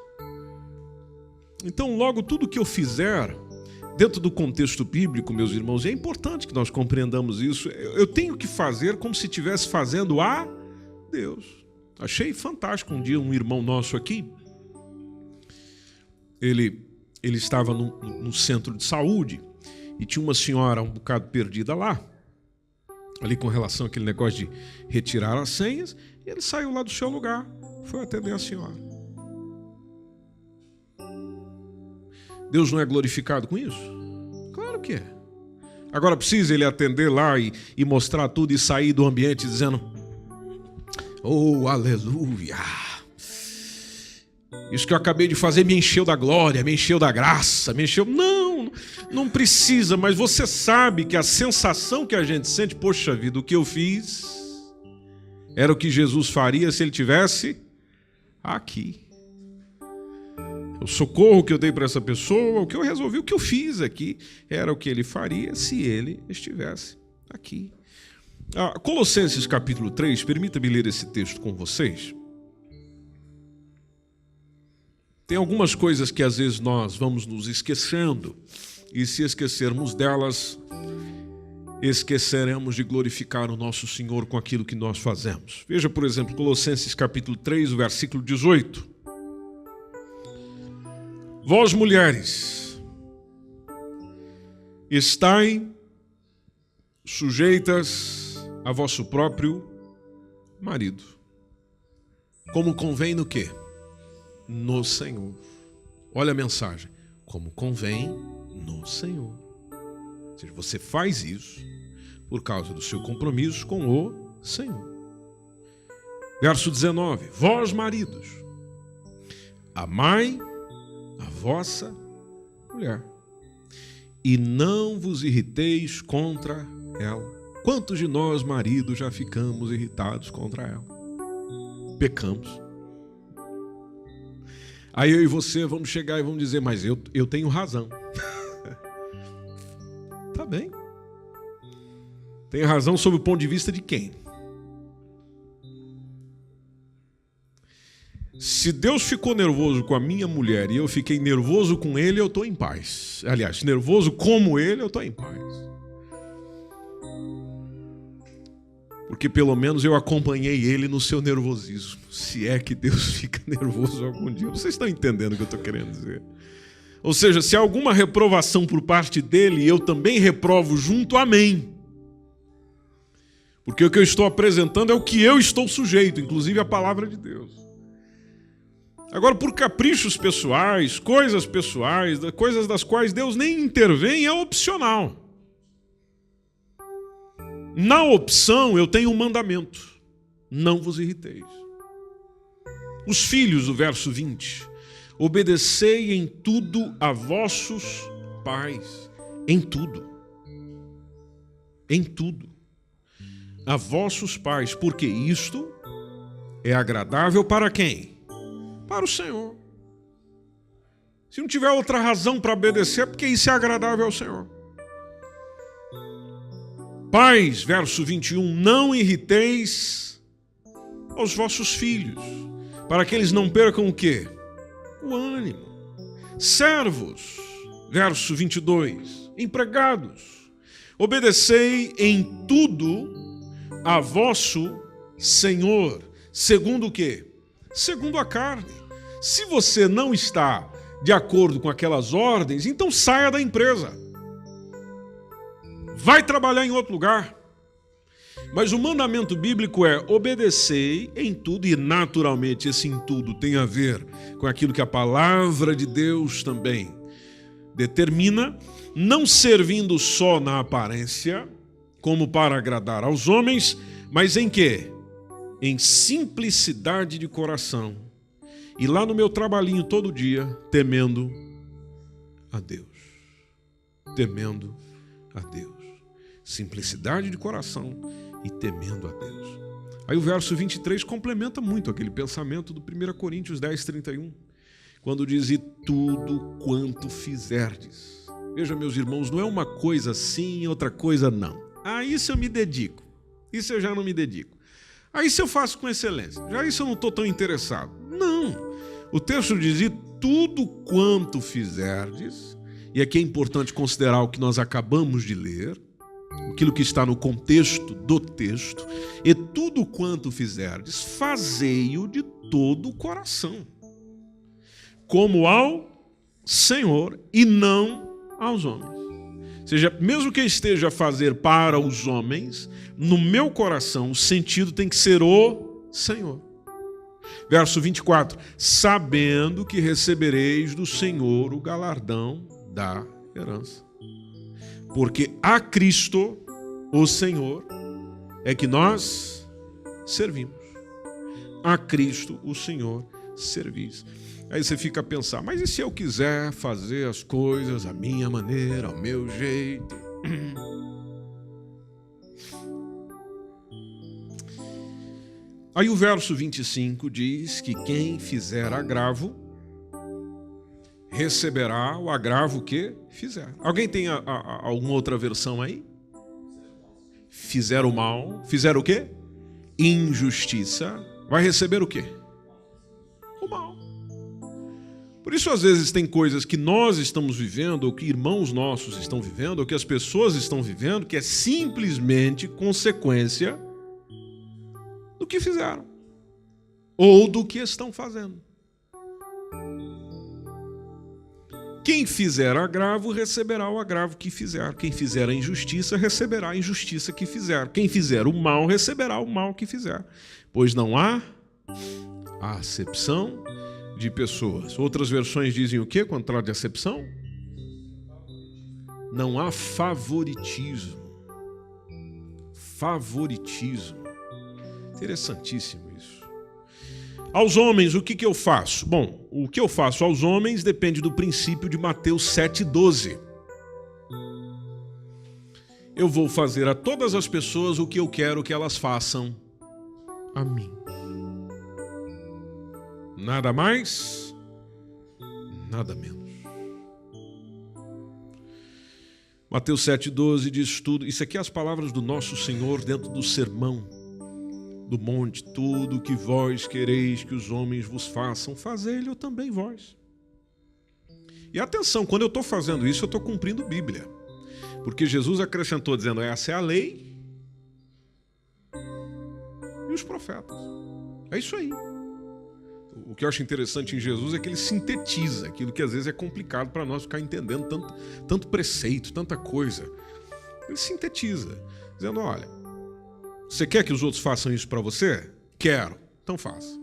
Então, logo tudo que eu fizer dentro do contexto bíblico, meus irmãos, é importante que nós compreendamos isso. Eu tenho que fazer como se estivesse fazendo a Deus. Achei fantástico um dia um irmão nosso aqui. Ele estava no centro de saúde. E tinha uma senhora um bocado perdida lá, ali com relação àquele negócio de retirar as senhas, e ele saiu lá do seu lugar, foi atender a senhora. Deus não é glorificado com isso? Claro que é. Agora precisa ele atender lá e mostrar tudo e sair do ambiente dizendo, oh, aleluia! Isso que eu acabei de fazer me encheu da glória, me encheu da graça, me encheu... Não precisa, mas você sabe que a sensação que a gente sente, poxa vida, o que eu fiz era o que Jesus faria se ele tivesse aqui. O socorro que eu dei para essa pessoa, o que eu resolvi, o que eu fiz aqui, era o que ele faria se ele estivesse aqui. Colossenses capítulo 3, permita-me ler esse texto com vocês. Tem algumas coisas que às vezes nós vamos nos esquecendo, e se esquecermos delas, esqueceremos de glorificar o nosso Senhor com aquilo que nós fazemos. Veja, por exemplo, Colossenses capítulo 3, versículo 18. Vós, mulheres, estai sujeitas a vosso próprio marido, como convém no quê? No Senhor. Olha a mensagem. Como convém no Senhor. Ou seja, você faz isso por causa do seu compromisso com o Senhor. Verso 19. Vós, maridos, amai a vossa mulher e não vos irriteis contra ela. Quantos de nós, maridos, já ficamos irritados contra ela? Pecamos. Aí eu e você vamos chegar e vamos dizer, mas eu tenho razão. Tá bem. Tem razão sob o ponto de vista de quem? Se Deus ficou nervoso com a minha mulher e eu fiquei nervoso com ele, eu estou em paz. Aliás, nervoso como ele, eu estou em paz. Porque pelo menos eu acompanhei ele no seu nervosismo. Se é que Deus fica nervoso algum dia. Vocês estão entendendo o que eu estou querendo dizer? Ou seja, se há alguma reprovação por parte dele, eu também reprovo junto, amém. Porque o que eu estou apresentando é o que eu estou sujeito, inclusive a palavra de Deus. Agora, por caprichos pessoais, coisas das quais Deus nem intervém, é opcional. Na opção, eu tenho um mandamento: não vos irriteis. Os filhos, o verso 20, obedecei em tudo a vossos pais. Em tudo. Em tudo. A vossos pais, porque isto é agradável para quem? Para o Senhor. Se não tiver outra razão para obedecer, é porque isso é agradável ao Senhor. Pais, verso 21, não irriteis aos vossos filhos, para que eles não percam o quê? O ânimo. Servos, verso 22, empregados, obedecei em tudo a vosso Senhor, segundo o quê? Segundo a carne. Se você não está de acordo com aquelas ordens, então saia da empresa. Vai trabalhar em outro lugar. Mas o mandamento bíblico é: obedecei em tudo, e naturalmente esse em tudo tem a ver com aquilo que a palavra de Deus também determina, não servindo só na aparência, como para agradar aos homens, mas em quê? Em simplicidade de coração. E lá no meu trabalhinho todo dia, temendo a Deus. Temendo a Deus. Simplicidade de coração e temendo a Deus. Aí o verso 23 complementa muito aquele pensamento do 1 Coríntios 10, 31. Quando diz: e tudo quanto fizerdes. Veja, meus irmãos, não é uma coisa sim, outra coisa não. Ah, isso eu me dedico. Isso eu já não me dedico. Ah, isso eu faço com excelência. Já isso eu não estou tão interessado. Não. O texto diz: e tudo quanto fizerdes, e aqui é importante considerar o que nós acabamos de ler, aquilo que está no contexto do texto, e tudo quanto fizerdes, fazei-o de todo o coração, como ao Senhor e não aos homens. Ou seja, mesmo que eu esteja a fazer para os homens, no meu coração o sentido tem que ser o Senhor. Verso 24, sabendo que recebereis do Senhor o galardão da herança. Porque a Cristo, o Senhor, é que nós servimos. A Cristo, o Senhor, servis. Aí você fica a pensar: mas e se eu quiser fazer as coisas à minha maneira, ao meu jeito? Aí o verso 25 diz que quem fizer agravo, receberá o agravo que fizer. Alguém tem alguma outra versão aí? Fizer o mal, fizer o quê? Injustiça, vai receber o quê? O mal. Por isso, às vezes, tem coisas que nós estamos vivendo, ou que irmãos nossos estão vivendo, ou que as pessoas estão vivendo, que é simplesmente consequência do que fizeram, ou do que estão fazendo. Quem fizer agravo, receberá o agravo que fizer. Quem fizer a injustiça, receberá a injustiça que fizer. Quem fizer o mal, receberá o mal que fizer. Pois não há acepção de pessoas. Outras versões dizem o quê? Contrário de acepção? Não há favoritismo. Favoritismo. Interessantíssimo isso. Aos homens, o que eu faço? Bom, o que eu faço aos homens depende do princípio de Mateus 7,12. Eu vou fazer a todas as pessoas o que eu quero que elas façam a mim. Nada mais, nada menos. Mateus 7,12 diz tudo. Isso aqui é as palavras do nosso Senhor dentro do sermão do monte: tudo o que vós quereis que os homens vos façam, fazei-lhe também vós. E atenção, quando eu estou fazendo isso, eu estou cumprindo Bíblia. Porque Jesus acrescentou dizendo: essa é a lei e os profetas. É isso aí. O que eu acho interessante em Jesus é que ele sintetiza aquilo que às vezes é complicado para nós ficar entendendo, tanto preceito, tanta coisa. Ele sintetiza, dizendo: olha, Você quer que os outros façam isso para você? Quero. Então faça.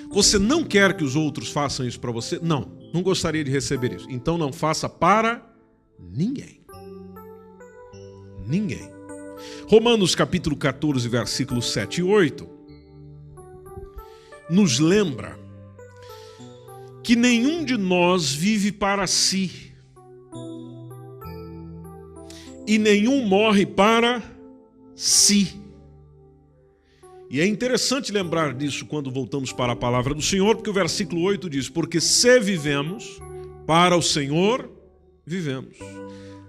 Você não quer que os outros façam isso para você? Não gostaria de receber isso. Então não faça para ninguém. Ninguém. Romanos capítulo 14, versículos 7 e 8, nos lembra que nenhum de nós vive para si e nenhum morre para si. E é interessante lembrar disso quando voltamos para a palavra do Senhor, porque o versículo 8 diz: porque se vivemos, para o Senhor vivemos.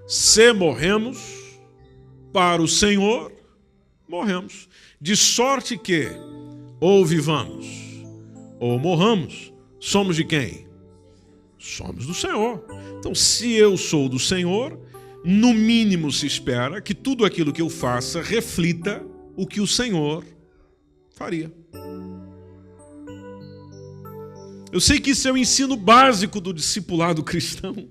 Se morremos, para o Senhor morremos. De sorte que, ou vivamos, ou morramos, somos de quem? Somos do Senhor. Então, se eu sou do Senhor, no mínimo se espera que tudo aquilo que eu faça reflita o que o Senhor faria. Eu sei que isso é o ensino básico do discipulado cristão,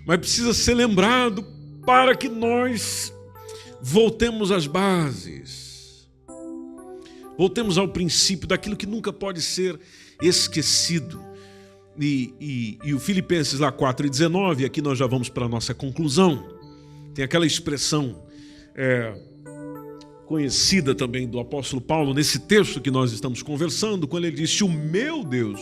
mas precisa ser lembrado para que nós voltemos às bases. Voltemos ao princípio daquilo que nunca pode ser esquecido. E o Filipenses lá 4:19, aqui nós já vamos para a nossa conclusão. Tem aquela expressão conhecida também do apóstolo Paulo, nesse texto que nós estamos conversando, quando ele disse: o meu Deus...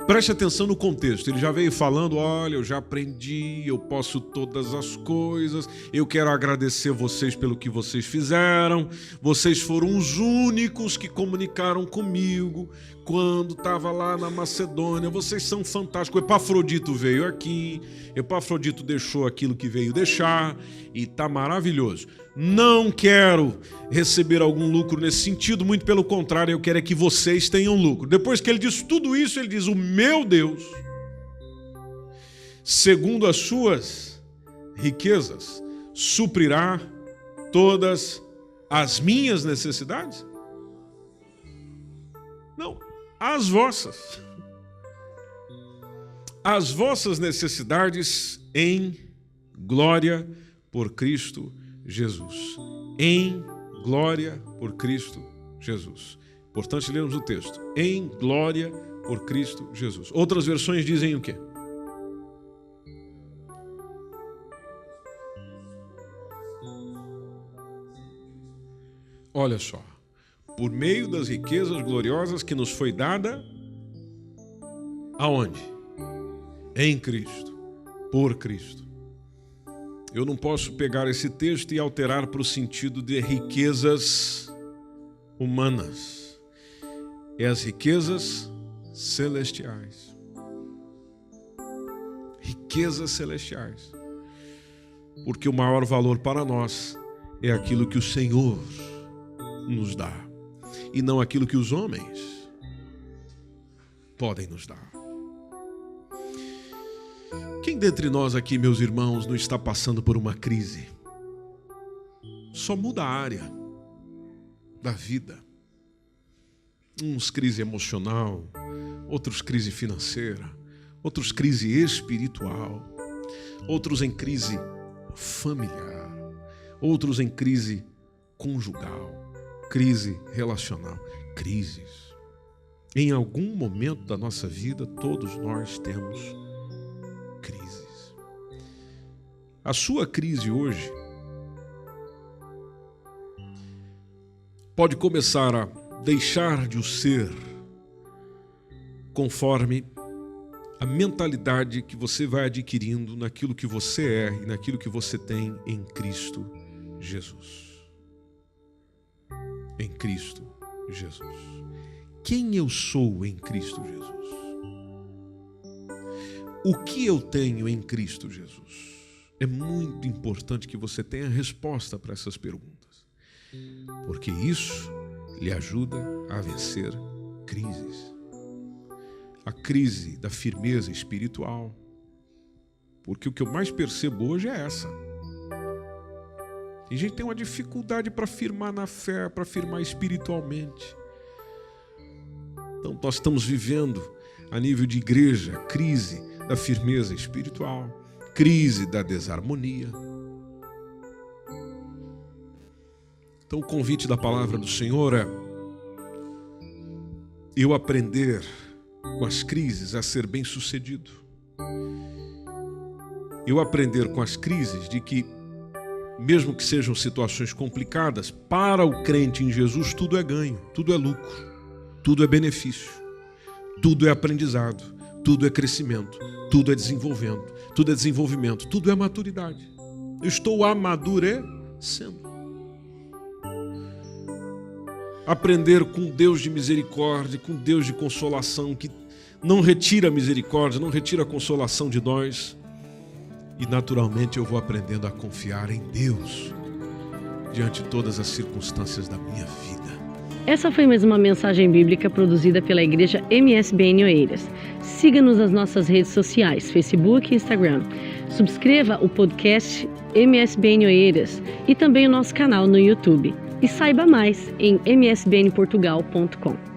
Preste atenção no contexto. Ele já veio falando: olha, eu já aprendi, eu posso todas as coisas, eu quero agradecer vocês pelo que vocês fizeram, vocês foram os únicos que comunicaram comigo quando estava lá na Macedônia, vocês são fantásticos. O Epafrodito veio aqui, Epafrodito deixou aquilo que veio deixar e está maravilhoso. Não quero receber algum lucro nesse sentido, muito pelo contrário, eu quero é que vocês tenham lucro. Depois que ele diz tudo isso, ele diz: o meu Deus, segundo as suas riquezas, suprirá todas as minhas necessidades? Não, as vossas. As vossas necessidades em glória por Cristo Jesus. Em glória por Cristo Jesus. Importante lermos o texto. Em glória por Cristo Jesus. Outras versões dizem o quê? Olha só. Por meio das riquezas gloriosas que nos foi dada, aonde? Em Cristo. Por Cristo. Eu não posso pegar esse texto e alterar para o sentido de riquezas humanas. É as riquezas celestiais. Riquezas celestiais. Porque o maior valor para nós é aquilo que o Senhor nos dá, e não aquilo que os homens podem nos dar. Quem dentre nós aqui, meus irmãos, não está passando por uma crise? Só muda a área da vida. Uns crise emocional, outros crise financeira, outros crise espiritual, outros em crise familiar, outros em crise conjugal, crise relacional, crises. Em algum momento da nossa vida, todos nós temos crises. A sua crise hoje pode começar a deixar de o ser conforme a mentalidade que você vai adquirindo naquilo que você é e naquilo que você tem em Cristo Jesus. Em Cristo Jesus. Quem eu sou em Cristo Jesus? O que eu tenho em Cristo Jesus? É muito importante que você tenha resposta para essas perguntas, porque isso lhe ajuda a vencer crises. A crise da firmeza espiritual, porque o que eu mais percebo hoje é essa. Tem gente que tem uma dificuldade para firmar na fé, para firmar espiritualmente. Então nós estamos vivendo, a nível de igreja, crise da firmeza espiritual, crise da desarmonia. Então o convite da palavra do Senhor é eu aprender com as crises a ser bem-sucedido. Eu aprender com as crises de que, mesmo que sejam situações complicadas, para o crente em Jesus tudo é ganho, tudo é lucro, tudo é benefício, tudo é aprendizado, tudo é crescimento, tudo é desenvolvimento, tudo é maturidade. Eu estou amadurecendo. Aprender com Deus de misericórdia, com Deus de consolação, que não retira a misericórdia, não retira a consolação de nós. E naturalmente eu vou aprendendo a confiar em Deus diante de todas as circunstâncias da minha vida. Essa foi mais uma mensagem bíblica produzida pela Igreja MSBN Oeiras. Siga-nos nas nossas redes sociais, Facebook e Instagram. Subscreva o podcast MSBN Oeiras e também o nosso canal no YouTube. E saiba mais em msbnportugal.com.